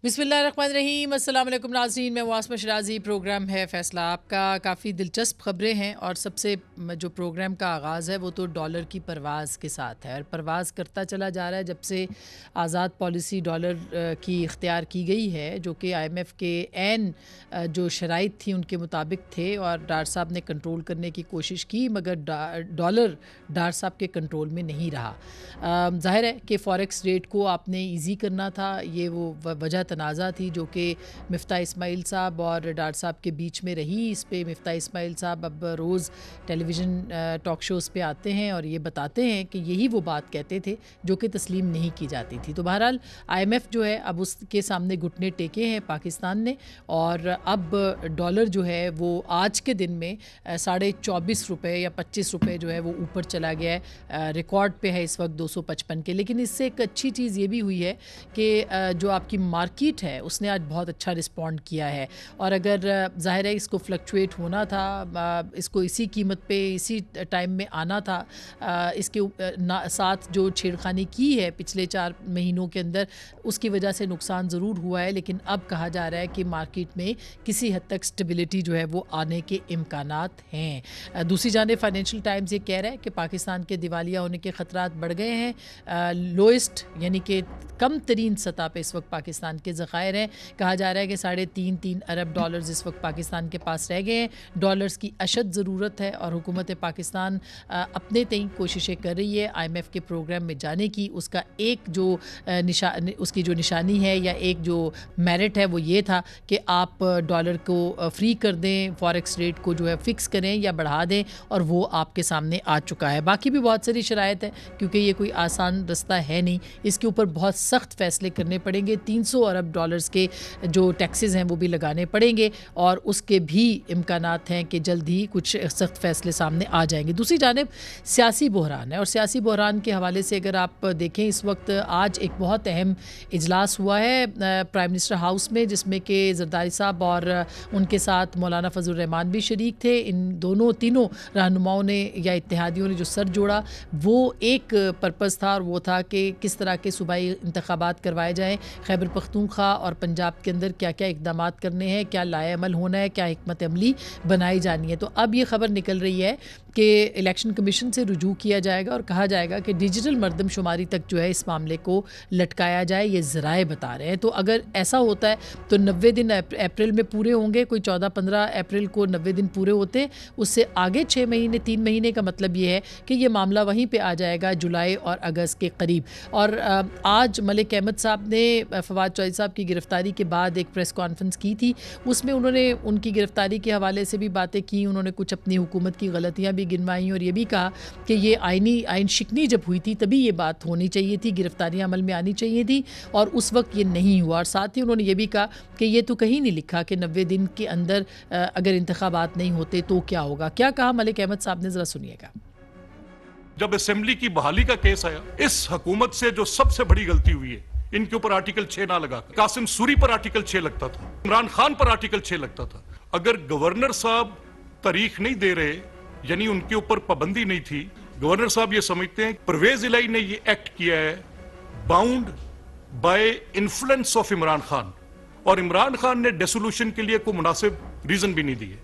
बिस्मिल्लाहिर्रहमानिर्रहीम, अस्सलाम वालेकुम नाज़रीन। मैं वास्मा शराजी। प्रोग्राम है फ़ैसला आपका। काफ़ी दिलचस्प ख़बरें हैं और सबसे जो प्रोग्राम का आगाज़ है वो तो डॉलर की परवाज़ के साथ है और परवाज़ करता चला जा रहा है जब से आज़ाद पॉलिसी डॉलर की इख्तियार की गई है, जो कि IMF के ऐन जो शराइत थी उनके मुताबिक थे और डार साहब ने कंट्रोल करने की कोशिश की, मगर डॉलर डार साहब के कंट्रोल में नहीं रहा। ज़ाहिर है कि फ़ॉरेक्स रेट को आपने ईज़ी करना था, ये वो वजह तनाज़ा थी जो कि मिफ्ता इस्माइल साहब और डार साहब के बीच में रही। इस पे मिफ्ता इस्माइल साहब अब रोज़ टेलीविज़न टॉक शोज़ पे आते हैं और ये बताते हैं कि यही वो बात कहते थे जो कि तस्लीम नहीं की जाती थी। तो बहरहाल IMF जो है अब उसके सामने घुटने टेके हैं पाकिस्तान ने और अब डॉलर जो है वो आज के दिन में 24.5 या 25 रुपये जो है वो ऊपर चला गया है। रिकॉर्ड पे है इस वक्त 255 के। लेकिन इससे एक अच्छी चीज़ ये भी हुई है कि जो आपकी मार्केट है उसने आज बहुत अच्छा रिस्पॉन्ड किया है और अगर ज़ाहिर है इसको फ्लक्चुएट होना था, इसको इसी कीमत पे इसी टाइम में आना था, इसके साथ जो छेड़खानी की है पिछले 4 महीनों के अंदर उसकी वजह से नुकसान ज़रूर हुआ है। लेकिन अब कहा जा रहा है कि मार्केट में किसी हद तक स्टेबिलिटी जो है वो आने के इम्कानात हैं। दूसरी जानिब फाइनेंशियल टाइम्स ये कह रहा है कि पाकिस्तान के दिवालिया होने के ख़तरात बढ़ गए हैं। लोएस्ट यानी कि कम तरीन सतह पे इस वक्त पाकिस्तान के ज़ख़ायर हैं। कहा जा रहा है कि 3.5 अरब डॉलर्स इस वक्त पाकिस्तान के पास रह गए हैं। डॉलर्स की अशद ज़रूरत है और हुकूमत पाकिस्तान अपने तय कोशिशें कर रही है IMF के प्रोग्राम में जाने की। उसका एक जो उसकी जो निशानी है या एक जो मेरिट है वो ये था कि आप डॉलर को फ्री कर दें, फॉरेक्स रेट को जो है फ़िक्स करें या बढ़ा दें और वो आपके सामने आ चुका है। बाकी भी बहुत सारी शराइत है क्योंकि ये कोई आसान रास्ता है नहीं, इसके ऊपर बहुत सख्त फ़ैसले करने पड़ेंगे। 300 अरब डॉलर्स के जो टैक्सेस हैं वो भी लगाने पड़ेंगे और उसके भी इम्कानात हैं कि जल्द ही कुछ सख्त फ़ैसले सामने आ जाएंगे। दूसरी जानिब सियासी बहरान है और सियासी बहरान के हवाले से अगर आप देखें इस वक्त आज एक बहुत अहम इजलास हुआ है प्राइम मिनिस्टर हाउस में, जिसमें कि जरदारी साहब और उनके साथ मौलाना फजल रहमान भी शरीक थे। इन तीनों रहनुमाओं ने या इत्तेहादियों ने जो सर जोड़ा वो एक पर्पज़ था और वो था कि किस तरह के सूबाई इंतखाबात करवाए जाएँ, खैबर पख्तूनख्वा और पंजाब के अंदर क्या क्या इक़दामात करने हैं, क्या लाए अमल होना है, क्या हिकमत अमली बनाई जानी है। तो अब ये ख़बर निकल रही है कि इलेक्शन कमीशन से रुजू किया जाएगा और कहा जाएगा कि डिजिटल मरदमशुमारी तक जो है इस मामले को लटकाया जाए, ये ज़राए बता रहे हैं। तो अगर ऐसा होता है तो 90 दिन अप्रैल में पूरे होंगे, कोई 14-15 अप्रैल को 90 दिन पूरे होते, उससे आगे 6 महीने 3 महीने का मतलब ये है कि ये मामला वहीं पे आ जाएगा जुलाई और अगस्त के करीब। और आज मलिक अहमद साहब ने फवाद चौधरी साहब की गिरफ़्तारी के बाद एक प्रेस कॉन्फ्रेंस की थी, उसमें उन्होंने उनकी गिरफ़्तारी के हवाले से भी बातें की। उन्होंने कुछ अपनी हुकूमत की गलतियाँ भी गिनवाई और ये भी कहा कि ये आइन शिकनी जब हुई थी तभी ये बात होनी चाहिए थी, गिरफ़्तारियाँ अमल में आनी चाहिए थी और उस वक्त ये नहीं हुआ। और साथ ही उन्होंने ये भी कहा कि ये तो कहीं नहीं लिखा कि 90 दिन के अंदर अगर इंतखाबात नहीं होते तो क्या होगा। क्या कहा मलिक अहमद साहब ने, ज़रा सुनिएगा। जब असेंबली की बहाली का केस आया, इस हुकूमत से जो सबसे बड़ी गलती हुई है, इनके ऊपर आर्टिकल 6 ना लगा, कासिम सूरी पर आर्टिकल 6 लगता था, इमरान खान पर आर्टिकल 6 लगता था। अगर गवर्नर साहब तारीख नहीं दे रहे यानी उनके ऊपर पाबंदी नहीं थी, गवर्नर साहब ये समझते हैं परवेज इलाही ने ये एक्ट किया है bound by influence of Imran Khan और इमरान खान ने डेसोल्यूशन के लिए कोई मुनासिब रीजन भी नहीं दिए।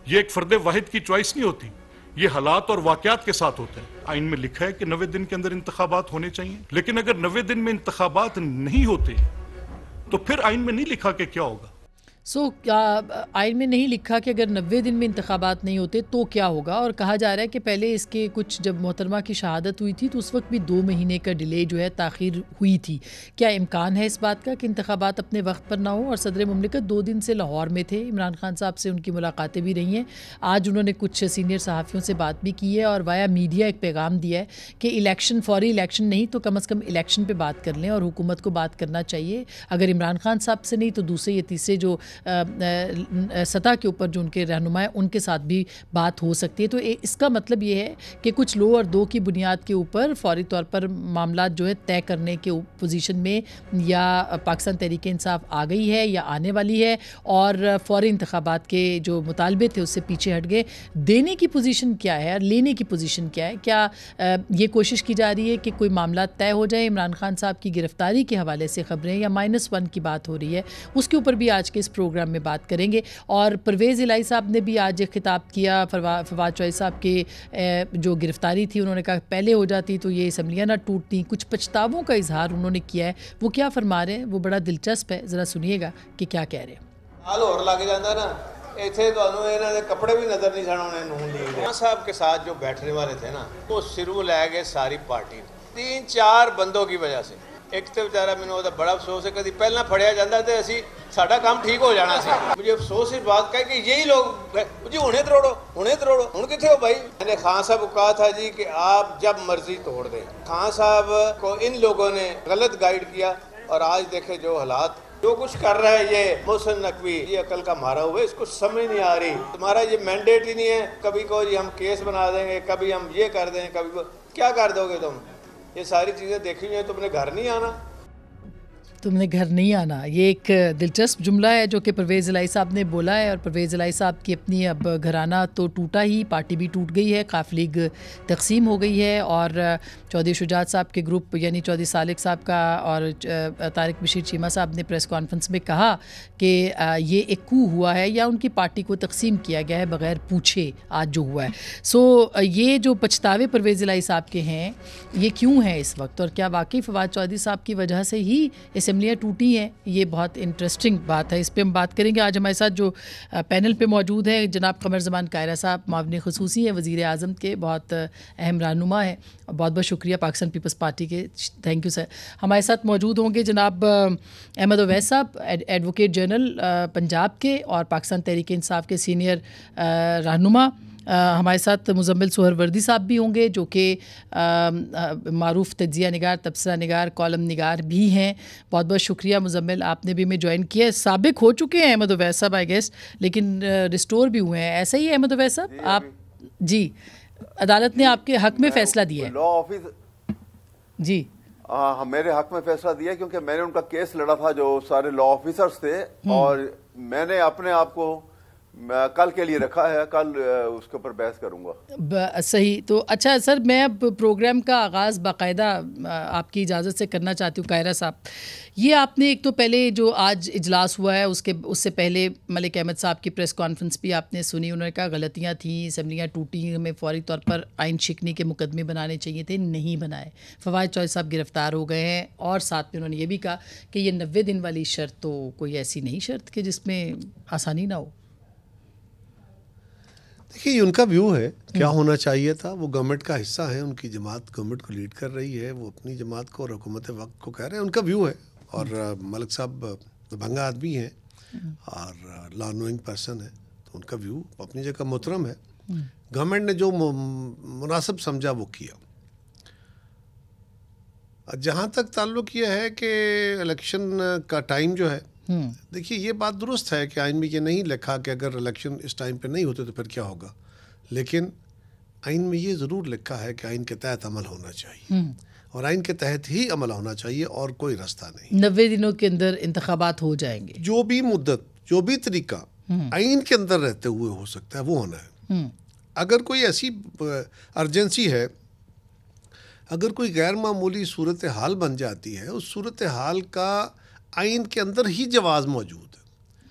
ये एक फर्द वाहिद की चॉइस नहीं होती, ये हालात और वाकयात के साथ होते हैं। आइन में लिखा है कि 90 दिन के अंदर इंतखाबात होने चाहिए, लेकिन अगर 90 दिन में इंतखाबात नहीं होते तो फिर आइन में नहीं लिखा कि क्या होगा। आइन में नहीं लिखा कि अगर 90 दिन में इंतखाबात नहीं होते तो क्या होगा। और कहा जा रहा है कि पहले इसके कुछ जब मोहतरमा की शहादत हुई थी तो उस वक्त भी 2 महीने का डिले जो है ताख़ीर हुई थी। क्या इम्कान है इस बात का कि इंतखाबात अपने वक्त पर ना हो। और सदर मुमलिकत 2 दिन से लाहौर में थे, इमरान खान साहब से उनकी मुलाकातें भी रही हैं। आज उन्होंने कुछ सीनियर सहाफ़ियों से बात भी की है और वाया मीडिया एक पैगाम दिया है कि इलेक्शन फौरी इलेक्शन नहीं तो कम अज़ कम इलेक्शन पर बात कर लें और हुकूमत को बात करना चाहिए। अगर इमरान खान साहब से नहीं तो दूसरे या तीसरे जो सतह के ऊपर जो उनके रहनुमा हैं उनके साथ भी बात हो सकती है। तो इसका मतलब ये है कि कुछ लो और दो की बुनियाद के ऊपर फौरी तौर पर मामला जो है तय करने के पोजीशन में या पाकिस्तान तहरीक-ए-इंसाफ आ गई है या आने वाली है, और फौरी इंतखाबात के जो मुतालबे थे उससे पीछे हट गए। देने की पोजीशन क्या है और लेने की पोजीशन क्या है? क्या ये कोशिश की जा रही है कि कोई मामला तय हो जाए? इमरान खान साहब की गिरफ्तारी के हवाले से खबरें या -1 की बात हो रही है, उसके ऊपर भी आज के इस प्रोग्राम में बात करेंगे। और परवेज़ इलाही साहब ने भी आज एक खिताब किया फवाद चौधरी साहब के जो गिरफ्तारी थी, उन्होंने कहा पहले हो जाती तो ये असम्बलियाँ ना टूटती। कुछ पछतावों का इजहार उन्होंने किया है। वो क्या फरमा रहे हैं वो बड़ा दिलचस्प है, ज़रा सुनिएगा कि क्या कह रहे हैं। हाल और लग जाता ना, इतने तो इन्हों के कपड़े भी नज़र नहीं सन आने। नून लीग खान साहब के साथ जो बैठने वाले थे ना, वो सिरों लै गए सारी पार्टी 3-4 बंदों की वजह से। एक तो बेचारा मैंने ਉਹਦਾ बड़ा अफसोस है, कभी पहला फड़िया जाता तो असी साडा काम ठीक हो जाना सी। मुझे अफसोस इस बात का कि यही लोग जी हुणे तोड़ो हुण किथे हो भाई। मैंने खान साहब को कहा था जी कि आप जब मर्जी तोड़ दें। खान साहब को इन लोगों ने गलत गाइड किया और आज देखे जो हालात जो कुछ कर रहा है ये मोहसिन नकवी, ये अकल का मारा हुआ है, इसको समझ नहीं आ रही। तुम्हारा ये मैंडेट ही नहीं है। कभी कहो जी हम केस बना देंगे, कभी हम ये कर देंगे, कभी क्या कर दोगे तुम? ये सारी चीज़ें देखी हुई हैं, तुमने घर नहीं आना। तुमने घर नहीं आना, ये एक दिलचस्प जुमला है जो कि परवेज़ इलाही साहब ने बोला है। और परवेज़ इलाही साहब की अपनी अब घराना तो टूटा ही, पार्टी भी टूट गई है, काफ लीग तकसीम हो गई है। और चौधरी शुजात साहब के ग्रुप यानी चौधरी सालिक साहब का और तारिक बशीर चीमा साहब ने प्रेस कॉन्फ्रेंस में कहा कि ये एक कू हुआ है या उनकी पार्टी को तकसीम किया गया है बग़ैर पूछे आज जो हुआ है। सो ये जो पछतावे परवेज़ इलाही साहब के हैं ये क्यों हैं इस वक्त, और क्या वाकई फवाद चौधरी साहब की वजह से ही असम्बलियाँ टूटी हैं? ये बहुत इंटरेस्टिंग बात है, इस पर हम बात करेंगे। आज हमारे साथ जो पैनल पे मौजूद है जनाब कमर ज़मान कायरा साहब, मावनी ख़ुसूसी हैं वज़ीर आज़म के, बहुत अहम रहनुमा है। बहुत बहुत शुक्रिया पाकिस्तान पीपल्स पार्टी के, थैंक यू सर। हमारे साथ मौजूद होंगे जनाब अहमद अवैस साहब, एडवोकेट जनरल पंजाब के और पाकिस्तान तहरीक इंसाफ के सीनियर रहनुमा। हमारे साथ मुजम्मिल सुहरवर्दी साहब भी होंगे जो कि मारूफ तज्जिया निगार, तबसरा निगार, कॉलम निगार भी हैं। बहुत बहुत शुक्रिया मुजम्मिल, आपने भी हमें ज्वाइन किया है। साबिक हो चुके हैं अहमद अवैस साहब आई गेस, लेकिन रिस्टोर भी हुए हैं, ऐसा ही है अहमद अवैस साहब? आप जी, अदालत ने आपके हक में फ़ैसला दिया है? लॉ ऑफिस जी मेरे हक में फैसला दिया क्योंकि मैंने उनका केस लड़ा था जो सारे लॉ ऑफिसर्स थे, और मैंने अपने आप को कल के लिए रखा है, कल उसके ऊपर बहस करूंगा। सही। तो अच्छा सर, मैं अब प्रोग्राम का आगाज़ बाकायदा आपकी इजाज़त से करना चाहती हूँ। कायरा साहब, ये आपने एक तो पहले जो आज इजलास हुआ है उससे पहले मलिक अहमद साहब की प्रेस कॉन्फ्रेंस भी आपने सुनी। उन्होंने कहा गलतियाँ थी, असम्बलियाँ टूटी, हमें फौरी तौर पर आइन शिकनी के मुकदमे बनाने चाहिए थे, नहीं बनाए। फवाद चौधरी साहब गिरफ़्तार हो गए हैं, और साथ में उन्होंने ये भी कहा कि ये 90 दिन वाली शर्त तो कोई ऐसी नहीं शर्त कि जिसमें आसानी ना हो। देखिए, ये उनका व्यू है, क्या होना चाहिए था। वो गवर्नमेंट का हिस्सा है, उनकी जमात गवर्नमेंट को लीड कर रही है, वो अपनी जमात को और हुकूमत वक्त को कह रहे हैं, उनका व्यू है। और मलिक साहब दबंगा आदमी हैं और लॉ नोइंग पर्सन है, तो उनका व्यू अपनी जगह मोहतरम है। गवर्नमेंट ने जो मुनासिब समझा वो किया। जहाँ तक ताल्लुक़ ये है कि इलेक्शन का टाइम जो है, देखिए ये बात दुरुस्त है कि आइन में ये नहीं लिखा कि अगर इलेक्शन इस टाइम पे नहीं होते तो फिर क्या होगा, लेकिन आइन में ये ज़रूर लिखा है कि आइन के तहत अमल होना चाहिए, और आइन के तहत ही अमल होना चाहिए और कोई रास्ता नहीं। 90 दिनों के अंदर इंतखाबात हो जाएंगे। जो भी मुद्दत, जो भी तरीका आइन के अंदर रहते हुए हो सकता है वो होना है। अगर कोई ऐसी अर्जेंसी है, अगर कोई गैर मामूली सूरत हाल बन जाती है, उस सूरत हाल का आइन के अंदर ही जवाज़ मौजूद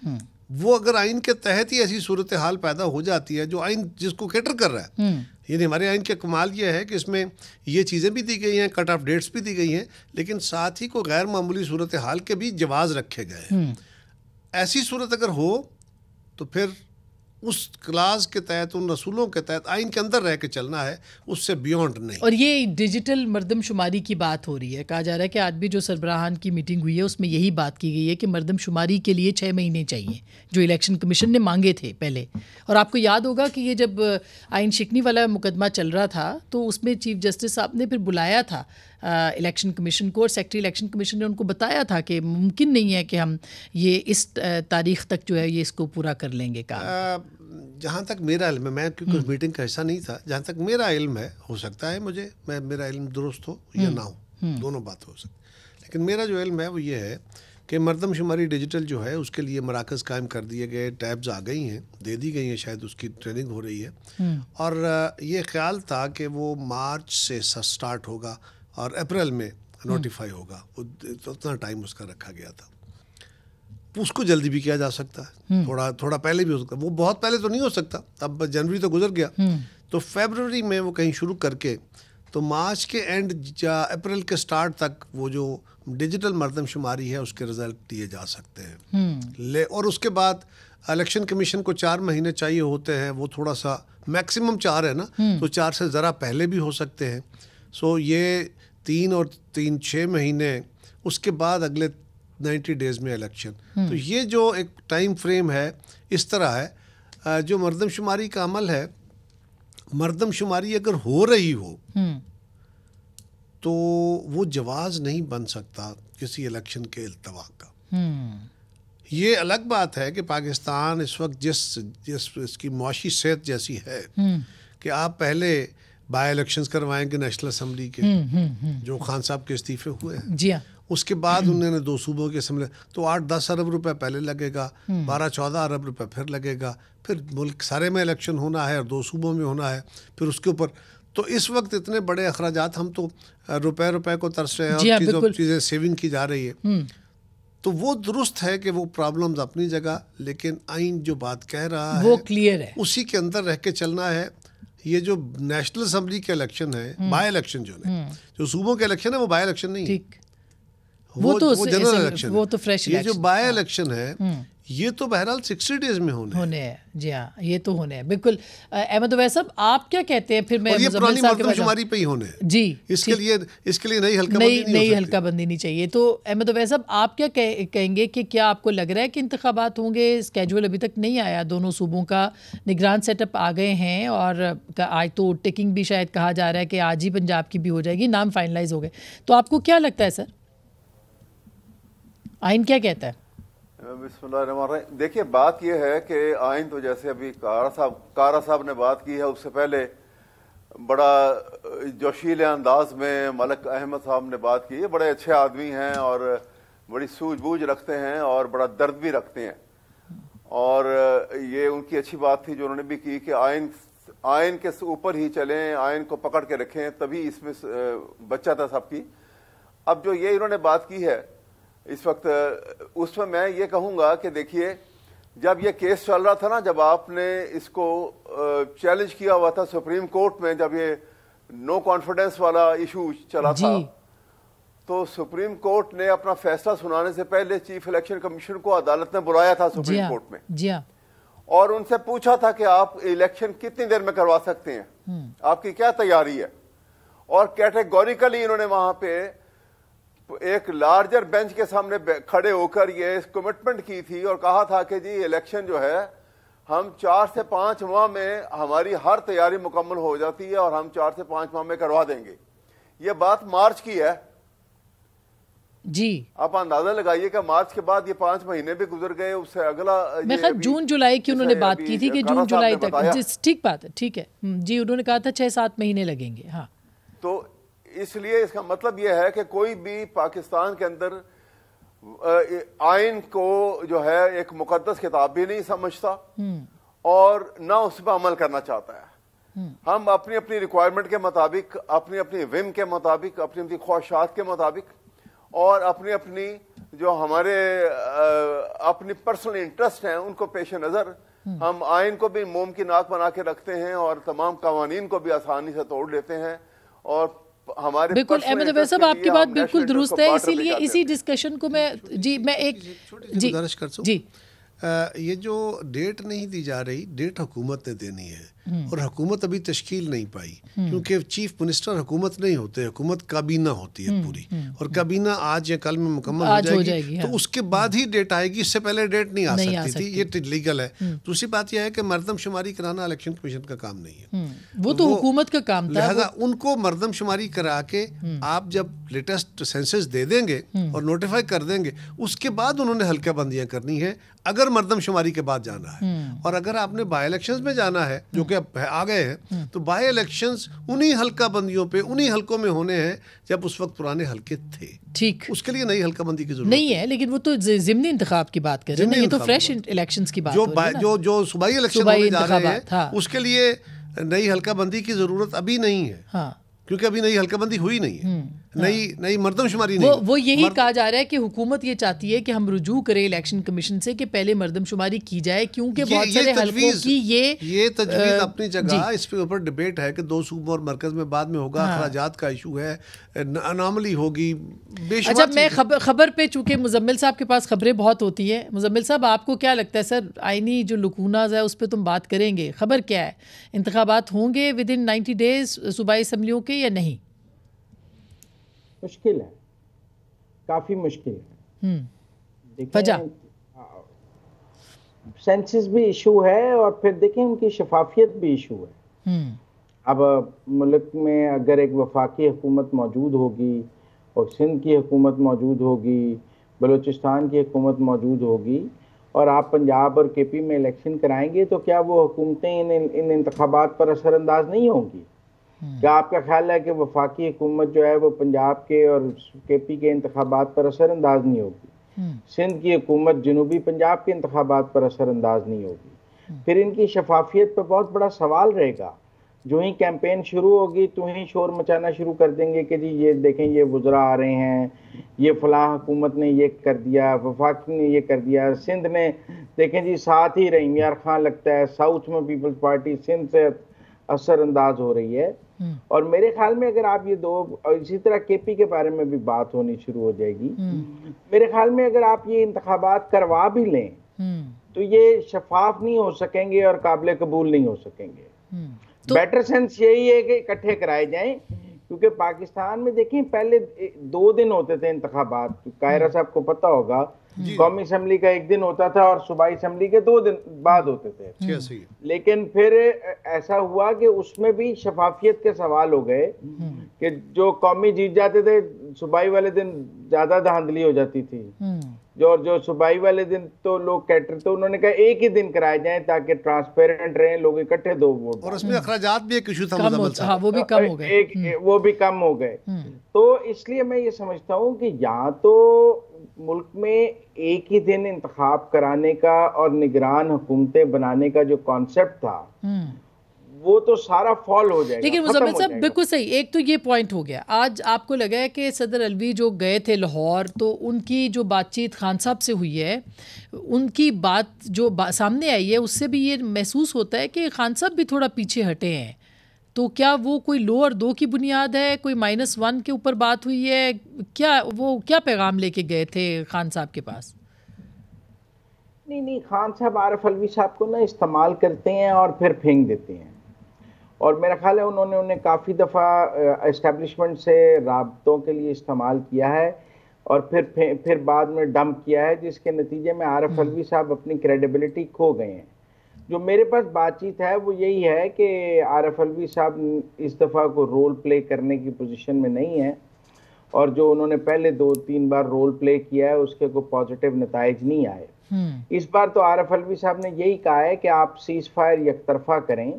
है। वो अगर आइन के तहत ही ऐसी सूरत हाल पैदा हो जाती है जो आइन जिसको कैटर कर रहा है, यानी हमारे आइन के कमाल ये है कि इसमें ये चीज़ें भी दी गई हैं, कट ऑफ डेट्स भी दी गई हैं, लेकिन साथ ही को गैर मामूली सूरत हाल के भी जवाज़ रखे गए हैं। ऐसी सूरत अगर हो तो फिर उस क्लास के तहत, उन रसूलों के तहत आइन के अंदर रह के चलना है, उससे बियॉन्ड नहीं। और ये डिजिटल मर्दमशुमारी की बात हो रही है, कहा जा रहा है कि आज भी जो सरबराहान की मीटिंग हुई है उसमें यही बात की गई है कि मर्दमशुमारी के लिए 6 महीने चाहिए, जो इलेक्शन कमीशन ने मांगे थे पहले। और आपको याद होगा कि ये जब आइन शिकनी वाला मुकदमा चल रहा था तो उसमें चीफ जस्टिस साहब ने फिर बुलाया था इलेक्शन कमीशन को, और सेक्रेटरी इलेक्शन कमीशन ने उनको बताया था कि मुमकिन नहीं है कि हम ये इस तारीख तक जो है ये इसको पूरा कर लेंगे काम। जहाँ तक मेरा इल्म है, मैं क्योंकि उस मीटिंग का हिस्सा नहीं था, जहाँ तक मेरा इल्म है, हो सकता है मेरा इल्म दुरुस्त हो या ना हो, दोनों बात हो सकती है, लेकिन मेरा जो इल्म है वो ये है कि मर्दमशुमारी डिजिटल जो है उसके लिए मराकज़ कायम कर दिए गए, टैब्स आ गई हैं, दे दी गई हैं, शायद उसकी ट्रेनिंग हो रही है। और ये ख्याल था कि वो मार्च से स्टार्ट होगा और अप्रैल में नोटिफाई होगा, उतना टाइम उसका रखा गया था। उसको जल्दी भी किया जा सकता है, थोड़ा पहले भी हो सकता है, वो बहुत पहले तो नहीं हो सकता, अब जनवरी तो गुजर गया, तो फरवरी में वो कहीं शुरू करके तो मार्च के एंड या अप्रैल के स्टार्ट तक वो जो डिजिटल मर्दमशुमारी है उसके रिजल्ट दिए जा सकते हैं। और उसके बाद इलेक्शन कमीशन को 4 महीने चाहिए होते हैं, वो थोड़ा सा मैक्सिमम 4 है ना, तो 4 से ज़रा पहले भी हो सकते हैं। सो ये 3 और 3 6 महीने, उसके बाद अगले 90 डेज़ में इलेक्शन। तो ये जो एक टाइम फ्रेम है इस तरह है। जो मर्दमशुमारी का अमल है, मर्दमशुमारी अगर हो रही हो तो वो जवाज़ नहीं बन सकता किसी इलेक्शन के इल्तवा का। ये अलग बात है कि पाकिस्तान इस वक्त जिस इसकी मुआशी सेहत जैसी है कि आप पहले बाई इलेक्शंस करवाएंगे नेशनल असम्बली के, जो खान साहब के इस्तीफे हुए हैं, जी हाँ, उसके बाद उन्होंने 2 सूबों के असम्बली, तो 8-10 अरब रुपए पहले लगेगा, 12-14 अरब रुपए फिर लगेगा, फिर मुल्क सारे में इलेक्शन होना है और 2 सूबों में होना है, फिर उसके ऊपर तो इस वक्त इतने बड़े अखराजात, हम तो रुपए को तरस रहे हैं और चीज़ें सेविंग की जा रही है। तो वो दुरुस्त है कि वो प्रॉब्लम्स अपनी जगह, लेकिन आइन जो बात कह रहा वो है क्लियर है, उसी के अंदर रह के चलना है। ये जो नेशनल असम्बली के इलेक्शन है, बाय इलेक्शन जो सूबों के इलेक्शन है, वो बाय इलेक्शन नहीं है, वो जनरल इलेक्शन, वो तो फ्रेश। ये जो बाय इलेक्शन है ये तो बहरहाल 60 डेज में होने हैं। जी हाँ, ये तो होने हैं बिल्कुल। अहमद अवैस साहब, आप क्या कहते हैं? फिर मैं ये पुरानी मर्दमशुमारी पे ही होने हैं जी, इसके लिए नई हल्काबंदी नहीं चाहिए। तो अहमद अवैस साहब, आप क्या कहेंगे कि क्या आपको लग रहा है कि इंतखाबात होंगे? स्केजुअल अभी तक नहीं आया, दोनों सूबों का निगरान सेटअप आ गए हैं और आज तो टिकिंग भी शायद कहा जा रहा है कि आज ही पंजाब की भी हो जाएगी, नाम फाइनलाइज हो गए। तो आपको क्या लगता है सर, आइन क्या कहता है? बिस्मिल्लाह। देखिए, बात यह है कि आइन तो जैसे अभी कारा साहब ने बात की है, उससे पहले बड़ा जोशीले अंदाज में मलिक अहमद साहब ने बात की है। बड़े अच्छे आदमी हैं और बड़ी सूझबूझ रखते हैं और बड़ा दर्द भी रखते हैं, और ये उनकी अच्छी बात थी जो उन्होंने भी की कि आइन के ऊपर ही चलें, आइन को पकड़ के रखें, तभी इसमें बच्चा था सबकी। अब जो ये इन्होंने बात की है इस वक्त, उसमें मैं ये कहूँगा कि देखिए, जब ये केस चल रहा था ना, जब आपने इसको चैलेंज किया हुआ था सुप्रीम कोर्ट में, जब ये नो कॉन्फिडेंस वाला इशू चला था, तो सुप्रीम कोर्ट ने अपना फैसला सुनाने से पहले चीफ इलेक्शन कमीशन को अदालत ने बुलाया था सुप्रीम कोर्ट में, और उनसे पूछा था कि आप इलेक्शन कितनी देर में करवा सकते हैं, आपकी क्या तैयारी है। और कैटेगोरिकली इन्होंने वहां पे एक लार्जर बेंच के सामने खड़े होकर ये कमिटमेंट की थी और कहा था कि जी इलेक्शन जो है, हम 4 से 5 माह में हमारी हर तैयारी मुकम्मल हो जाती है और हम 4 से 5 माह में करवा देंगे। ये बात मार्च की है जी। आप अंदाजा लगाइए कि मार्च के बाद ये 5 महीने भी गुजर गए, उससे अगला जून जुलाई की उन्होंने बात की थी कि जून जुलाई तक, ठीक बात है, ठीक है जी। उन्होंने कहा था 6-7 महीने लगेंगे। हाँ, तो इसलिए इसका मतलब यह है कि कोई भी पाकिस्तान के अंदर आइन को जो है एक मुकद्दस किताब भी नहीं समझता और ना उस पर अमल करना चाहता है। हम अपनी अपनी रिक्वायरमेंट के मुताबिक, अपनी अपनी विम के मुताबिक, अपनी अपनी ख्वाहिशात के मुताबिक और अपनी अपनी जो हमारे अपनी पर्सनल इंटरेस्ट हैं उनको पेश नज़र हम आइन को भी मोम की नाक बना के रखते हैं और तमाम कवानीन को भी आसानी से तोड़ देते हैं। और हमारे बिल्कुल अहमद अवैस साहब, आपकी बात बिल्कुल दुरुस्त है, इसीलिए इसी डिस्कशन को मैं एक गुजारिश कर सकूं? जी ये जो डेट नहीं दी जा रही, डेट हुकूमत ने देनी है और हुकूमत अभी तश्कील नहीं पाई, क्योंकि चीफ मिनिस्टर हुकूमत नहीं होते, हुकूमत काबीना होती है पूरी, और काबीना आज या कल में मुकम्मल हो जाएगी तो उसके बाद ही डेट आएगी, इससे पहले डेट नहीं आ सकती थी, ये लीगल है। दूसरी बात यह है कि मरदमशुमारी कराना इलेक्शन कमीशन का काम नहीं है, वो तो हुकूमत का काम था। लिहाजा उनको मरदमशुमारी करा के आप जब लेटेस्ट सेंसस दे देंगे और नोटिफाई कर देंगे, उसके बाद उन्होंने हल्का बंदियां करनी है अगर मरदमशुमारी के बाद जाना है। और अगर आपने बाई इलेक्शंस में जाना है, जो कि आ गए हैं, तो बाई इलेक्शंस उन्हीं हल्का बंदियों पे, उन्हीं हलकों में होने हैं जब उस वक्त पुराने हल्के थे। ठीक, उसके लिए नई हल्का बंदी की जरूरत नहीं है, लेकिन वो तो जिमनी इंतखाब की बात कर रहे हैं, ये तो फ्रेश इलेक्शंस की बात हो रही है ना। जो सूबाई इलेक्शन होने जा रहे हैं, उसके लिए नई हल्का बंदी की जरूरत अभी नहीं है। हाँ, क्योंकि अभी नई हल्काबंदी हुई नहीं है, नई मर्दमशुमारी नहीं। वो यही कहा जा रहा है कि हुकूमत ये चाहती है कि हम रुजू करें इलेक्शन कमीशन से कि पहले मर्दमशुमारी की जाए, क्योंकि बहुत सारे हलकों की ये तजवीज़ अपनी जगह, इस पे ऊपर डिबेट है कि 2 सूबों और मरकज में बाद में होगा, अखराजात का इशू है, अनामली होगी। अच्छा, मैं खबर पे, चूंकि मुजम्मिल साहब के पास खबरें बहुत होती हैं, मुजम्मिल साहब आपको क्या लगता है, सर आईनी जो लुकूनाज है उस पर तुम बात करेंगे, खबर क्या है, इंतखाबात होंगे विद इन 90 डेज सूबाई असम्बलियों के या नहीं? मुश्किल है, काफी मुश्किल है। वजह सेंसस भी इशू है और फिर देखें उनकी शफाफियत भी इशू है। अब मुल्क में अगर एक वफाकी हुकूमत मौजूद होगी और सिंध की हुकूमत मौजूद होगी, बलूचिस्तान की हुकूमत मौजूद होगी और आप पंजाब और केपी में इलेक्शन कराएंगे, तो क्या वो हुकूमतें इन इंतखाबात पर असरअंदाज नहीं होंगी? क्या आपका ख्याल है कि वफाकी हुकूमत जो है वो पंजाब के और केपी के इंतखाबात पर असरअंदाज नहीं होगी? सिंध की हुकूमत जनूबी पंजाब के इंतखाबात पर असरअंदाज नहीं होगी? फिर इनकी शफाफियत पर बहुत बड़ा सवाल रहेगा। जो ही कैंपेन शुरू होगी तो ही शोर मचाना शुरू कर देंगे कि जी ये देखें, ये वुज़रा आ रहे हैं, ये फलां हुकूमत ने ये कर दिया, वफाकी ने ये कर दिया, सिंध में देखें जी साथ ही रहीम यार खान लगता है साउथ में पीपल्स पार्टी सिंध से असरअंदाज हो रही है। और मेरे ख्याल में अगर आप ये दो, और इसी तरह केपी के बारे में भी बात होनी शुरू हो जाएगी, मेरे ख्याल में अगर आप ये इंतखाबात करवा भी लें तो ये शफाफ नहीं हो सकेंगे और काबिल कबूल नहीं हो सकेंगे। तो बेटर सेंस यही है कि इकट्ठे कराए जाएं, क्योंकि पाकिस्तान में देखें पहले 2 दिन होते थे इंतखाबात, कायरा साहब को पता होगा, कौमी असम्बली का 1 दिन होता था और सूबाई असम्बली के 2 दिन बाद होते थे। लेकिन फिर ऐसा हुआ कि उसमें भी शफाफियत के सवाल हो गए कि जो कौमी जीत जाते थे सूबाई वाले दिन ज्यादा धांधली हो जाती थी, जो सूबाई वाले दिन तो लोग कहते, तो उन्होंने कहा 1 ही दिन कराए जाएं ताकि ट्रांसपेरेंट रहे, लोग इकट्ठे 2 वोट, और उसमें अखराजात भी एक इशू था, वो भी कम हो गए, वो भी कम हो गए। तो इसलिए मैं ये समझता हूँ कि यहाँ तो मुल्क में एक ही दिन इंतखाब कराने का और निगरान हुकूमतें बनाने का जो कॉन्सेप्ट था वो तो सारा फॉल हो जाएगा। लेकिन मुजम्मिल साहब बिल्कुल सही, एक तो ये पॉइंट हो गया। आज आपको लगा है कि सदर अलवी जो गए थे लाहौर, तो उनकी जो बातचीत खान साहब से हुई है, उनकी बात जो सामने आई है, उससे भी ये महसूस होता है कि खान साहब भी थोड़ा पीछे हटे हैं। तो क्या वो कोई लो और दो की बुनियाद है, कोई -1 के ऊपर बात हुई है, क्या वो क्या पैगाम लेके गए थे खान साहब के पास? नहीं, खान साहब आरिफ अलवी साहब को ना इस्तेमाल करते हैं और फिर फेंक देते हैं, और मेरा ख्याल है उन्होंने उन्हें काफ़ी दफ़ा एस्टेब्लिशमेंट से राब्तों के लिए इस्तेमाल किया है और फिर बाद में डंप किया है, जिसके नतीजे में आरिफ अलवी साहब अपनी क्रेडिबिलिटी खो गए हैं। जो मेरे पास बातचीत है वो यही है कि आरिफ अलवी साहब इस दफ़ा को रोल प्ले करने की पोजीशन में नहीं है, और जो उन्होंने पहले 2-3 बार रोल प्ले किया है उसके कोई पॉजिटिव नताइज नहीं आए। इस बार तो आरिफ अलवी साहब ने यही कहा है कि आप सीज फायर यकतरफा करें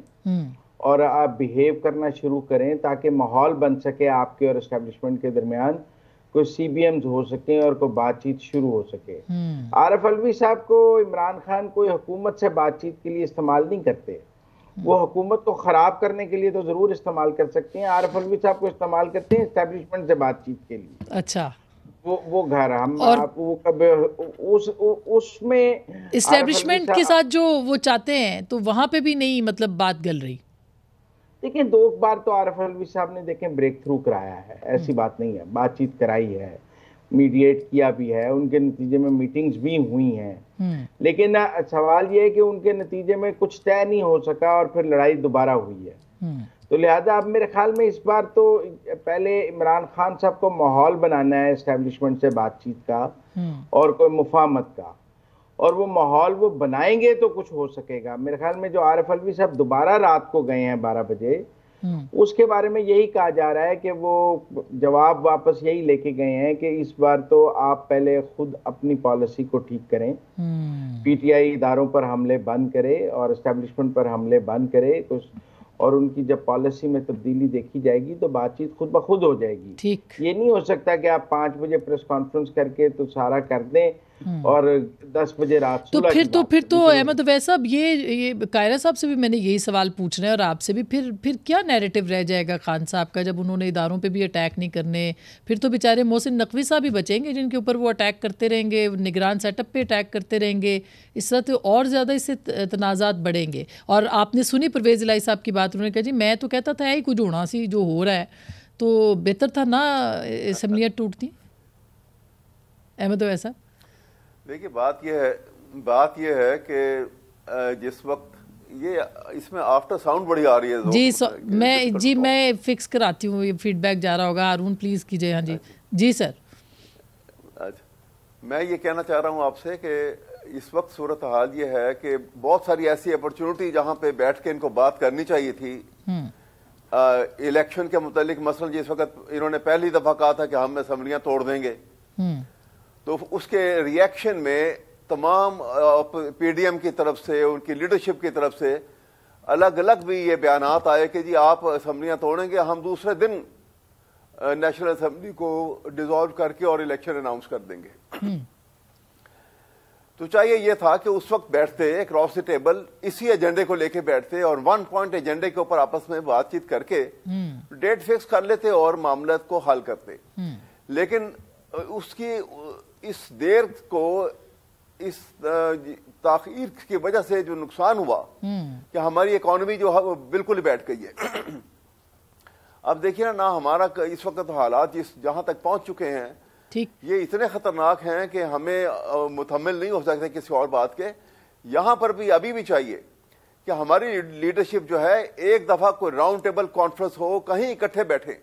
और आप बिहेव करना शुरू करें ताकि माहौल बन सके आपके और एस्टेब्लिशमेंट के दरमियान, कोई CBMs हो सके और कोई बातचीत शुरू हो सके। आरिफ अलवी साहब को इमरान खान कोई हुकूमत से बातचीत के लिए इस्तेमाल नहीं करते, वो हुकूमत को ख़राब करने के लिए तो ज़रूर इस्तेमाल कर सकते हैं। आरिफ अलवी साहब को इस्तेमाल करते हैं एस्टेब्लिशमेंट से बातचीत के लिए। अच्छा, वो घर हम आप वो कभी उसमें इस्टेब्लिशमेंट के साथ जो वो चाहते हैं, तो वहाँ पे भी नहीं मतलब बात गल रही। देखिए 2 बार तो आरिफ अलवी साहब ने देखें ब्रेक थ्रू कराया है, ऐसी बात नहीं है, बातचीत कराई है, मीडिएट किया भी है, उनके नतीजे में मीटिंग्स भी हुई हैं, लेकिन सवाल ये है कि उनके नतीजे में कुछ तय नहीं हो सका और फिर लड़ाई दोबारा हुई है। तो लिहाजा अब मेरे ख्याल में इस बार तो पहले इमरान खान साहब को माहौल बनाना है एस्टेब्लिशमेंट से बातचीत का और कोई मुफाहमत का, और वो माहौल वो बनाएंगे तो कुछ हो सकेगा। मेरे ख्याल में जो आरिफ अलवी साहब दोबारा रात को गए हैं 12 बजे, उसके बारे में यही कहा जा रहा है कि वो जवाब वापस यही लेके गए हैं कि इस बार तो आप पहले खुद अपनी पॉलिसी को ठीक करें, पीटीआई इदारों पर हमले बंद करे और एस्टेब्लिशमेंट पर हमले बंद करे, और उनकी जब पॉलिसी में तब्दीली देखी जाएगी तो बातचीत खुद ब खुद हो जाएगी। ठीक, ये नहीं हो सकता कि आप 5 बजे प्रेस कॉन्फ्रेंस करके तो सारा कर दें और 10 बजे रात तो फिर तो अहमद अवैस साहब, ये कायरा साहब से भी मैंने यही सवाल पूछना है और आपसे भी, फिर क्या नैरेटिव रह जाएगा खान साहब का जब उन्होंने इदारों पे भी अटैक नहीं करने? फिर तो बेचारे मोहसिन नकवी साहब ही बचेंगे जिनके ऊपर वो अटैक करते रहेंगे, निगरान सेटअप पे अटैक करते रहेंगे। इस तरह तो और ज़्यादा इससे तनाज़ात बढ़ेंगे। और आपने सुनी परवेज़ इलाही साहब की बात, उन्होंने कहा जी मैं तो कहता था यही कुछ होना सी जो हो रहा है, तो बेहतर था ना असम्बलियाँ टूटती। अहमद अवैस साहब देखिए, बात यह है कि जिस वक्त ये इसमें आफ्टर साउंड बड़ी आ रही है जी मैं फिक्स कराती हूँ, ये फीडबैक जा रहा होगा। हारून प्लीज कीजिए। हाँ जी जी सर। अच्छा, मैं ये कहना चाह रहा हूँ आपसे कि इस वक्त सूरत हाल ये है कि बहुत सारी ऐसी अपॉर्चुनिटी जहाँ पे बैठ के इनको बात करनी चाहिए थी इलेक्शन के मुतालिक, मसलन जिस वक्त इन्होंने पहली दफा कहा था कि हम असेंबलियां तोड़ देंगे, तो उसके रिएक्शन में तमाम पीडीएम की तरफ से, उनकी लीडरशिप की तरफ से अलग अलग भी ये बयानात आए कि जी आप असेंबलियां तोड़ेंगे, हम दूसरे दिन नेशनल असेंबली को डिसॉल्व करके और इलेक्शन अनाउंस कर देंगे। तो चाहिए ये था कि उस वक्त बैठते अक्रॉस द टेबल, इसी एजेंडे को लेके बैठते और 1 पॉइंट एजेंडे के ऊपर आपस में बातचीत करके डेट फिक्स कर लेते और मामले को हल करते। लेकिन उसकी इस देर को, इस ताखीर की वजह से जो नुकसान हुआ कि हमारी इकोनॉमी जो है वो बिल्कुल बैठ गई है। अब देखिए ना हमारा इस वक्त हालात जहां तक पहुंच चुके हैं, ठीक, ये इतने खतरनाक हैं कि हमें मुतहम्मिल नहीं हो सकते किसी और बात के। यहां पर भी अभी भी चाहिए कि हमारी लीडरशिप जो है एक दफा कोई राउंड टेबल कॉन्फ्रेंस हो, कहीं इकट्ठे बैठे,